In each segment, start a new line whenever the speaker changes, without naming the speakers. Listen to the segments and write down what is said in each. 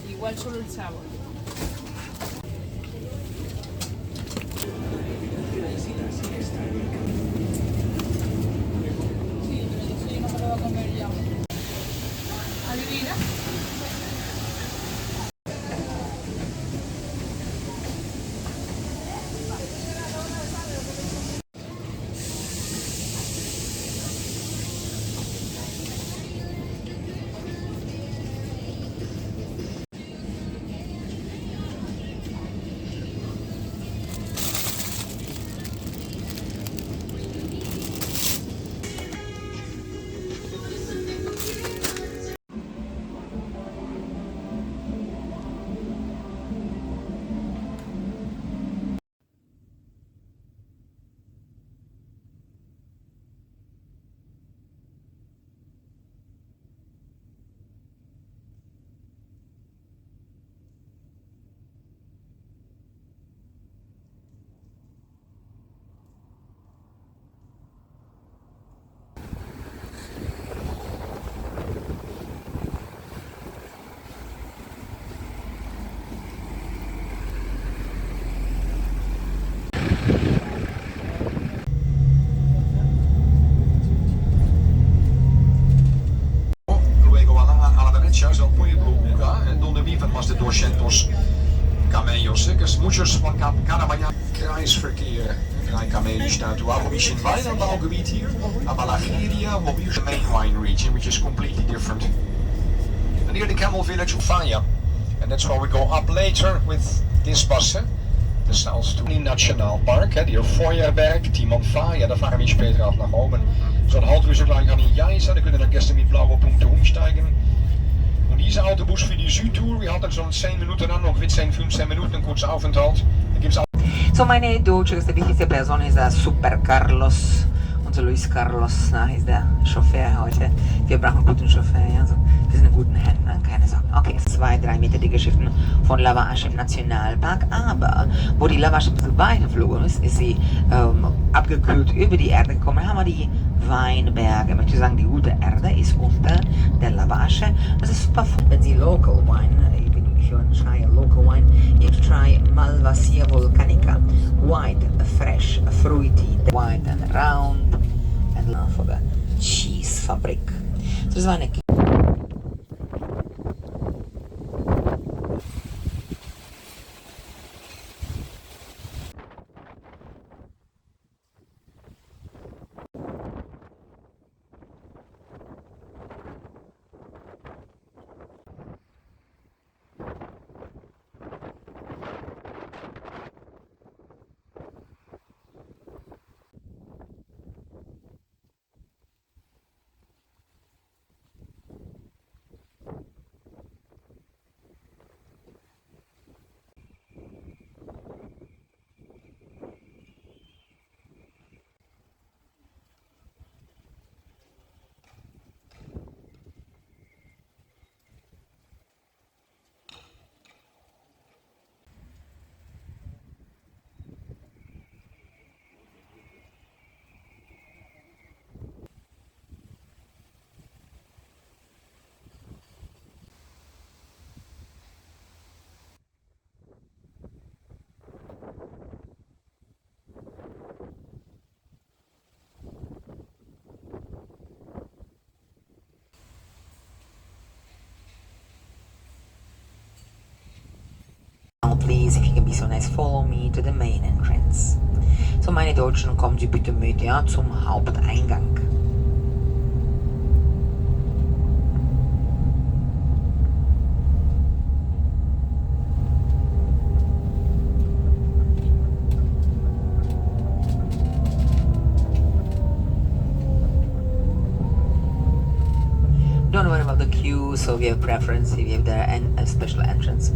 Igual solo el sabor. Sí, pero eso yo no me lo voy a comer ya. ¿Adivina?
Luego a la derecha es el pueblo Uga, donde viven más de 200 camellos. Dus muchos van cada mañana kruisverkeer rijden camellos naartoe. We hebben een wijnlandbouwgebied hier, Abalageria, we hebben the main wine region, which is completely different. And here the camel village of Faya. And that's where we go up later with this bus. De south to Nationaal Park, die Feuerberg, Timon Faya, da fahren wir später auch nach oben. So ein Halt wir so gleich an die Jaisa, da können wir gestern mit blauer Punkte umsteigen. Und dieser Autobus für die Südtour, wir hatten so 10 Minuten an, noch 10, 15 Minuten, ein kurzer Aufenthalt. Da gibt's auch
So meine deutsche wichtigste Person ist der Super Carlos. Unser Luis Carlos ist der Chauffeur heute. Wir brauchen einen guten Chauffeur, ja. Also, wir sind in guten Händen, keine Sorge. Okay, 2-3 Meter dicke Schiffen von Lavache im Nationalpark. Aber wo die Lavache ein bisschen weitergeflogen ist, ist sie abgekühlt über die Erde gekommen. Haben wir die Weinberge. Ich möchte sagen, die gute Erde ist unter der Lavache. Das ist super, wenn Sie Local Wine, if you want to try a local wine, you have to try Malvasia Volcanica. White, fresh, fruity, white and round, and for the cheese fabric. So das war eine Please, if you can be so nice, follow me to the main entrance. So, meine Deutschen, kommen Sie bitte mit, ja, zum Haupteingang. Don't worry about the queue, so we have preference, we have a special entrance.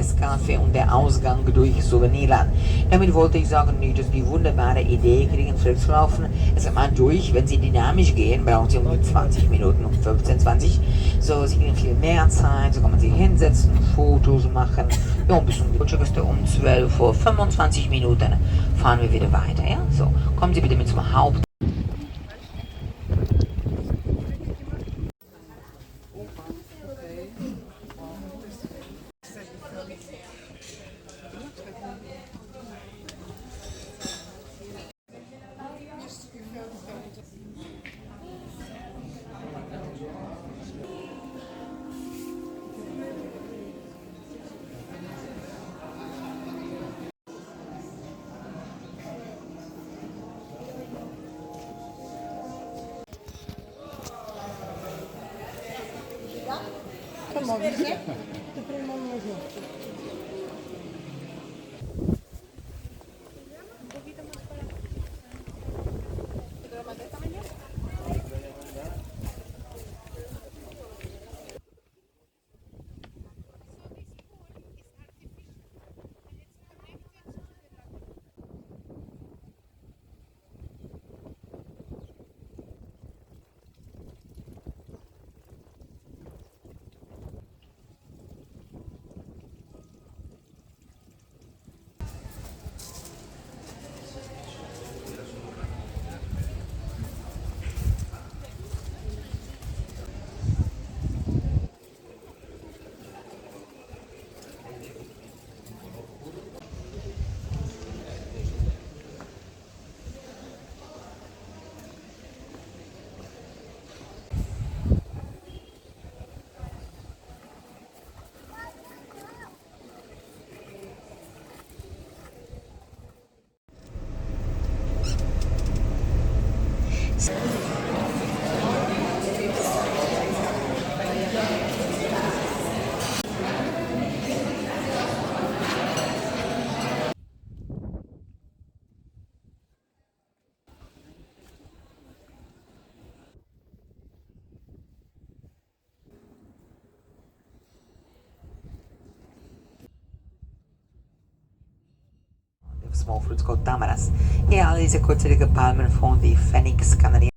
Nescafé und der Ausgang durch Souvenirland. Damit wollte ich sagen, dass die wunderbare Idee kriegen, zurückzulaufen. Es ist mal durch, wenn Sie dynamisch gehen, brauchen Sie um die 20 Minuten, um 15, 20. So, Sie kriegen viel mehr Zeit, so kann man sich hinsetzen, Fotos machen. Ja, ein bisschen Gäste um 12 Uhr, 25 Minuten fahren wir wieder weiter, ja? So, kommen Sie bitte mit zum Haupt.
Comment vous êtes? Small fruits called tamaras. Ja, alle diese kurzwellige Palmen von die Phoenix Kanarien.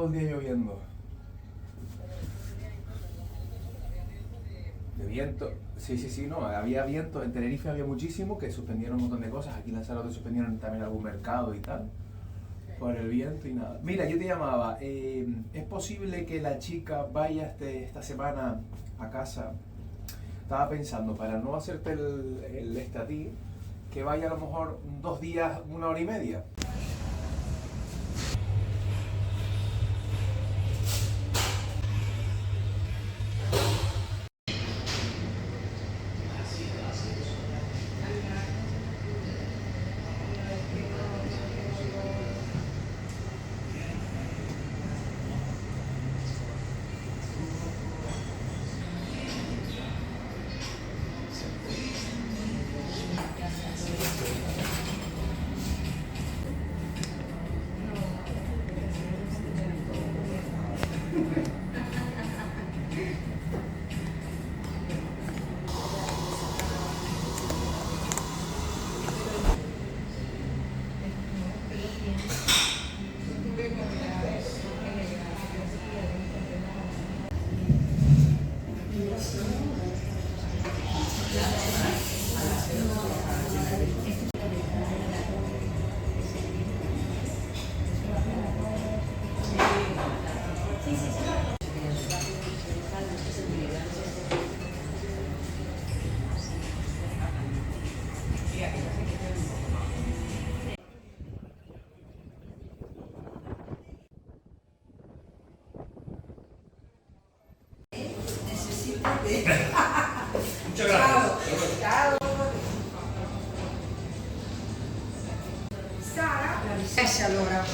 el día lloviendo. De viento, sí, no, había viento, en Tenerife había muchísimo, que suspendieron un montón de cosas, aquí en Lanzarote suspendieron también algún mercado y tal, por el viento y nada. Mira, yo te llamaba, ¿es posible que la chica vaya esta semana a casa? Estaba pensando, para no hacerte el a ti, que vaya a lo mejor 2 días, 1 hora y media.
Muchas gracias.
Ciao. Sara? Allora.